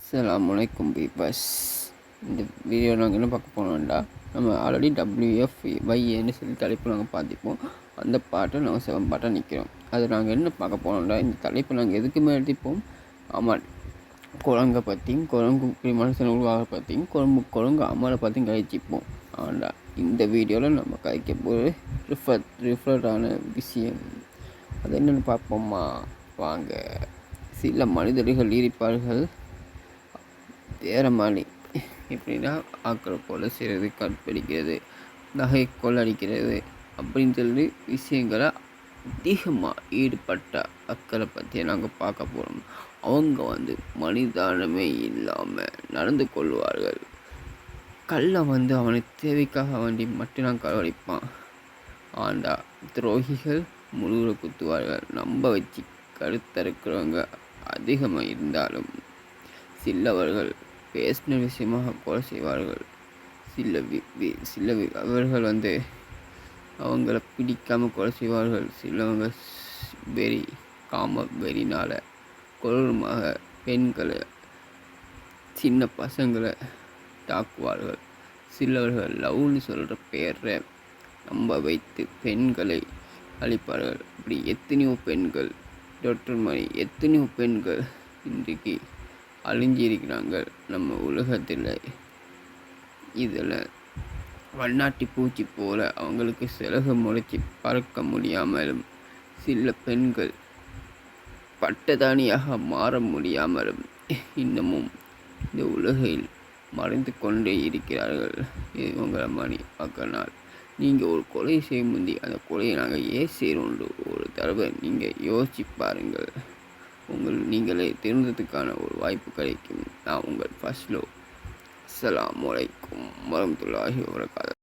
அஸ்ஸலாமு அலைக்கும் பீப்பர்ஸ். இந்த வீடியோ நாங்கள் என்ன பார்க்க போனோம்டா, நம்ம ஆல்ரெடி WFYன்னு சொல்லி தலைப்பு நாங்கள் பார்த்துப்போம். அந்த பாட்டை நாங்கள் 7 பாட்டாக நிற்கிறோம். அது நாங்கள் என்ன பார்க்க போனோம்டா, இந்த தலைப்பு நாங்கள் எதுக்குமே எடுத்துப்போம். ஆமாம், குரங்கை பற்றியும் குரங்கு மனுஷன் உருவாக பற்றியும் குரங்கு அமலை பற்றியும் கழிச்சிப்போம். ஆண்டா இந்த வீடியோவில் நம்ம கழிக்க போகிற ரிஃபரான விஷயம் அது என்னென்னு பார்ப்போம்மா வாங்க. சில மனிதர்கள் இருப்பார்கள் வேறு மாதிரி, எப்படின்னா ஆக்களை கொலை செய்கிறது, கற்பழிக்கிறது, நகை கொள்ளடிக்கிறது அப்படின்னு சொல்லி விஷயங்களை அதிகமாக ஈடுபட்ட அக்களை பற்றி நாங்கள் பார்க்க போகிறோம். அவங்க மனிதானமே இல்லாமல் நடந்து கொள்வார்கள். கல்லை அவனை தேவைக்காக வேண்டி மட்டும் நான் களவடிப்பான். ஆண்டா துரோகிகள் முழுவ குத்துவார்கள். நம்ப வச்சு கருத்தறுக்கிறவங்க அதிகமாக இருந்தாலும் சிலவர்கள் பேசின விஷயமாக கொலை செய்வார்கள். சில அவர்கள் அவங்கள பிடிக்காமல் கொலை செய்வார்கள். சிலவங்க காம வெறினால் கொடூரமாக பெண்களை, சின்ன பசங்களை தாக்குவார்கள். சிலவர்கள் லவ்னு சொல்கிற பேரை நம்ப வைத்து பெண்களை அழிப்பார்கள். இப்படி எத்தனையோ பெண்கள் எத்தனையோ பெண்கள் இன்றைக்கு அழிஞ்சிருக்கிறாங்க நம்ம உலகத்தில். இதில் வண்ணாட்டி பூச்சி போல அவங்களுக்கு சிறகு முளைச்சி பறக்க முடியாமலும், சில பெண்கள் பட்டதானியாக மாற முடியாமலும் இன்னமும் இந்த உலகில் மறைந்து கொண்டே இருக்கிறார்கள். இவங்களை மாதிரி பார்க்கனால் நீங்கள் ஒரு கொலை செய்ய முந்தி அந்த கொலையை நாங்கள் ஏன் செய்கிறோம் ஒரு தடவை நீங்கள் யோசிச்சு பாருங்கள். நீங்களே தெரிந்ததுக்கான ஒரு வாய்ப்பு கிடைக்கும். நான் உங்கள் ஃபஸ்லோ. அஸ்ஸலாமு அலைக்கும் வரஹ்மத்துல்லாஹி வபரகாத்துஹு.